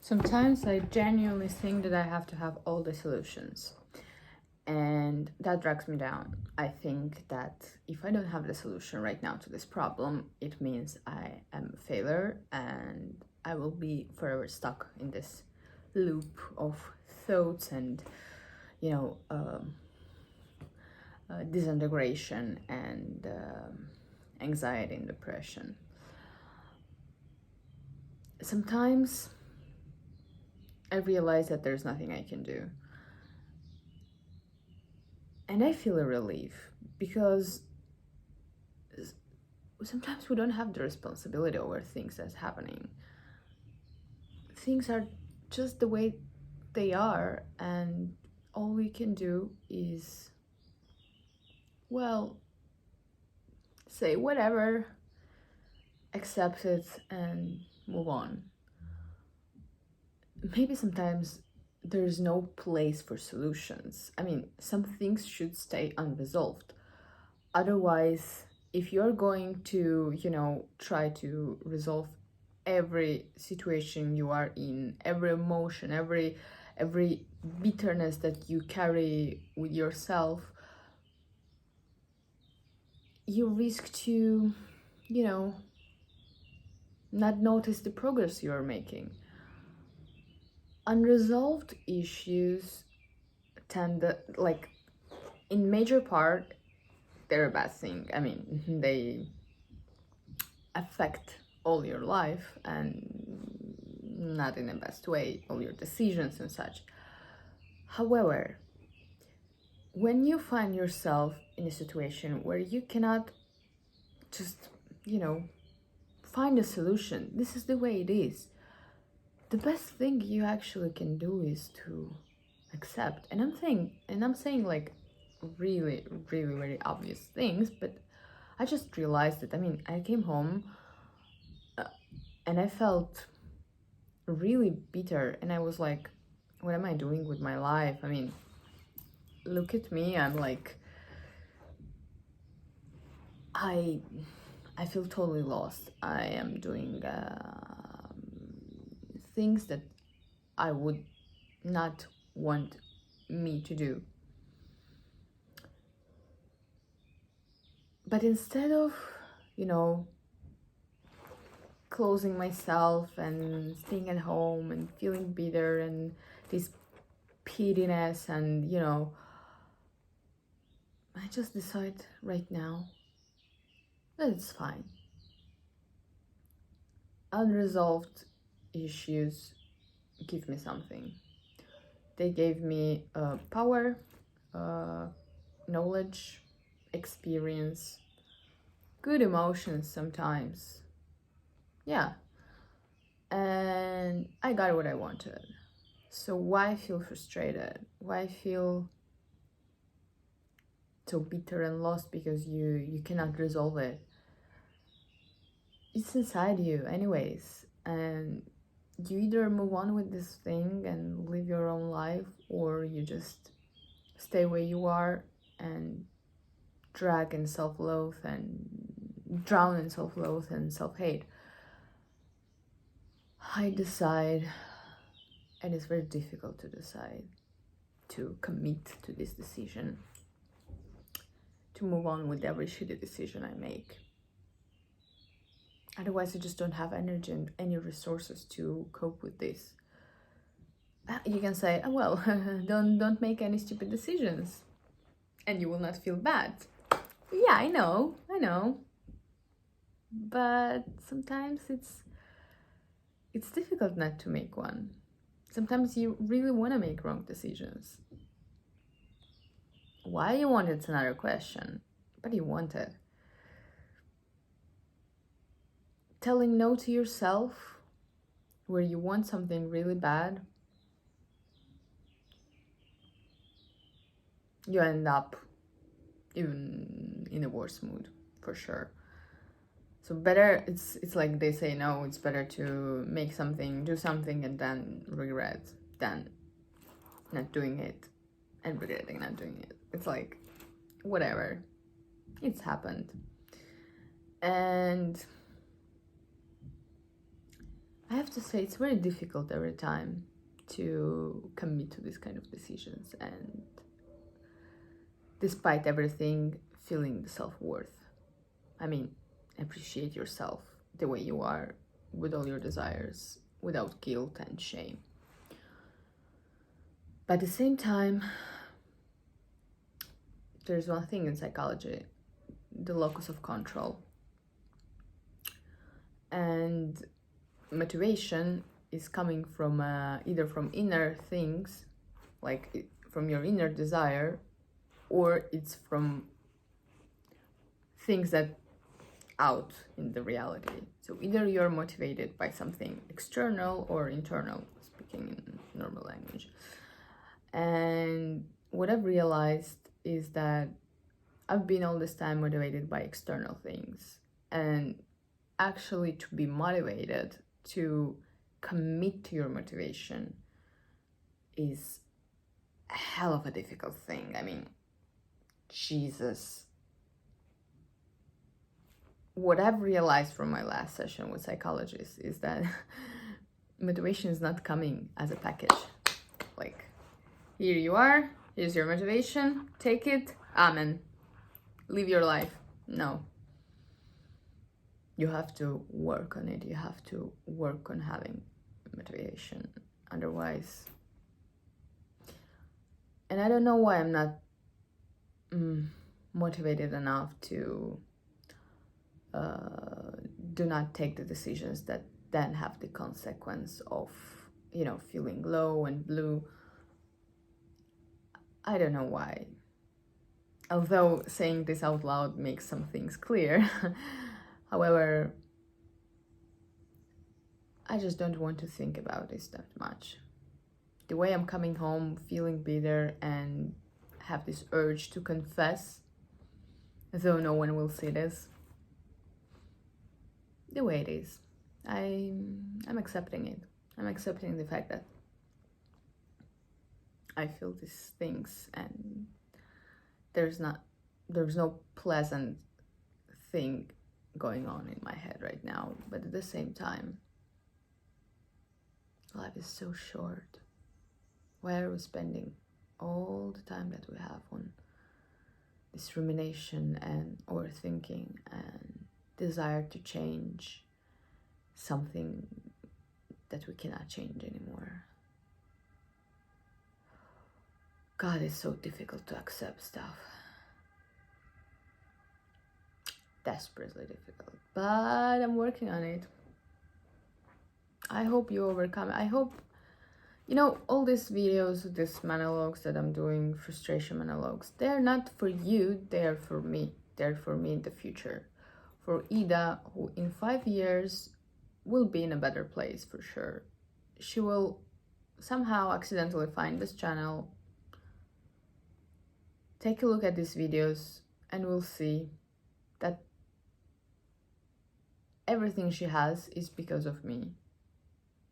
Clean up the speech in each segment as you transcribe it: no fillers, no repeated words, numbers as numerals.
Sometimes I genuinely think that I have to have all the solutions, and that drags me down. I think that if I don't have the solution right now to this problem, it means I am a failure and I will be forever stuck in this loop of thoughts and, you know, disintegration and anxiety and depression. Sometimes I realize that there's nothing I can do. And I feel a relief because sometimes we don't have the responsibility over things that's happening. Things are just the way they are, and all we can do is, well, say whatever, accept it, and move on. Maybe sometimes there's no place for solutions. I mean, some things should stay unresolved. Otherwise, if you're going to, try to resolve every situation you are in, every emotion, every bitterness that you carry with yourself, you risk to, not notice the progress you're making. Unresolved issues tend to, in major part, they're a bad thing. I mean, they affect all your life and not in the best way, all your decisions and such. However, when you find yourself in a situation where you cannot just, find a solution, this is the way it is, the best thing you actually can do is to accept. And I'm saying like really, really very obvious things, but I just realized that. I mean, I came home and I felt really bitter, and I was like, what am I doing with my life? I mean, look at me, I'm like, I feel totally lost. I am doing things that I would not want me to do. But instead of, closing myself and staying at home and feeling bitter and this pittiness and, I just decide right now that it's fine. Unresolved issues give me something. They gave me power, knowledge, experience, good emotions sometimes. Yeah. And I got what I wanted. So why feel frustrated? Why feel so bitter and lost because you cannot resolve it? It's inside you anyways, and you either move on with this thing and live your own life, or you just stay where you are and drag in self-loathe and drown in self-loathe and self-hate. I decide, and it's very difficult to decide, to commit to this decision, to move on with every shitty decision I make. Otherwise, I just don't have energy and any resources to cope with this. You can say, oh, well, don't make any stupid decisions and you will not feel bad. Yeah, I know. But sometimes it's difficult not to make one. Sometimes you really want to make wrong decisions. Why you want it's another question, but you want it. Telling no to yourself where you want something really bad, you end up even in a worse mood, for sure. So better, it's like they say, no, it's better to make something, do something, and then regret than not doing it and regretting not doing it. It's like, whatever, it's happened. And I have to say, it's very difficult every time to commit to these kind of decisions, and despite everything, feeling the self-worth. I mean, appreciate yourself the way you are, with all your desires, without guilt and shame. But at the same time, there's one thing in psychology, the locus of control. And motivation is coming from either from inner things, like from your inner desire, or it's from things that out in the reality. So either you're motivated by something external or internal, speaking in normal language. And what I've realized is that I've been all this time motivated by external things, and actually to be motivated, to commit to your motivation, is a hell of a difficult thing. I mean, Jesus. What I've realized from my last session with psychologists is that motivation is not coming as a package. Like, here you are, here's your motivation, take it, amen, live your life. No. You have to work on it. You have to work on having motivation. Otherwise, and I don't know why I'm not motivated enough to do not take the decisions that then have the consequence of, you know, feeling low and blue. I don't know why. Although saying this out loud makes some things clear. However, I just don't want to think about this that much. The way I'm coming home feeling bitter and have this urge to confess, though no one will see this, the way it is. I'm accepting it. I'm accepting the fact that I feel these things, and there's no pleasant thing going on in my head right now. But at the same time, life is so short. Why are we spending all the time that we have on this rumination and overthinking and desire to change something that we cannot change anymore? God, it's so difficult to accept stuff. Desperately difficult. But I'm working on it. I hope you overcome it. I hope, you know, all these videos, these monologues that I'm doing, frustration monologues, they're not for you, they're for me. They're for me in the future. For Ida, who in 5 years will be in a better place for sure. She will somehow accidentally find this channel, take a look at these videos, and we'll see that everything she has is because of me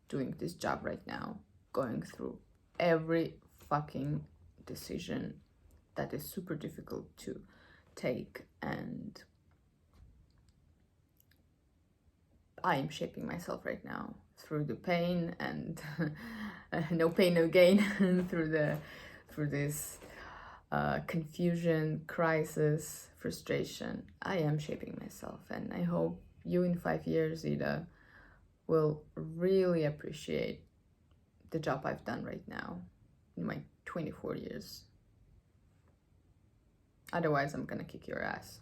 doing this job right now, going through every fucking decision that is super difficult to take, and I am shaping myself right now through the pain and no pain, no gain, through this confusion, crisis, frustration. I am shaping myself, and I hope you in 5 years, Ida, will really appreciate the job I've done right now in my 24 years. Otherwise, I'm gonna kick your ass.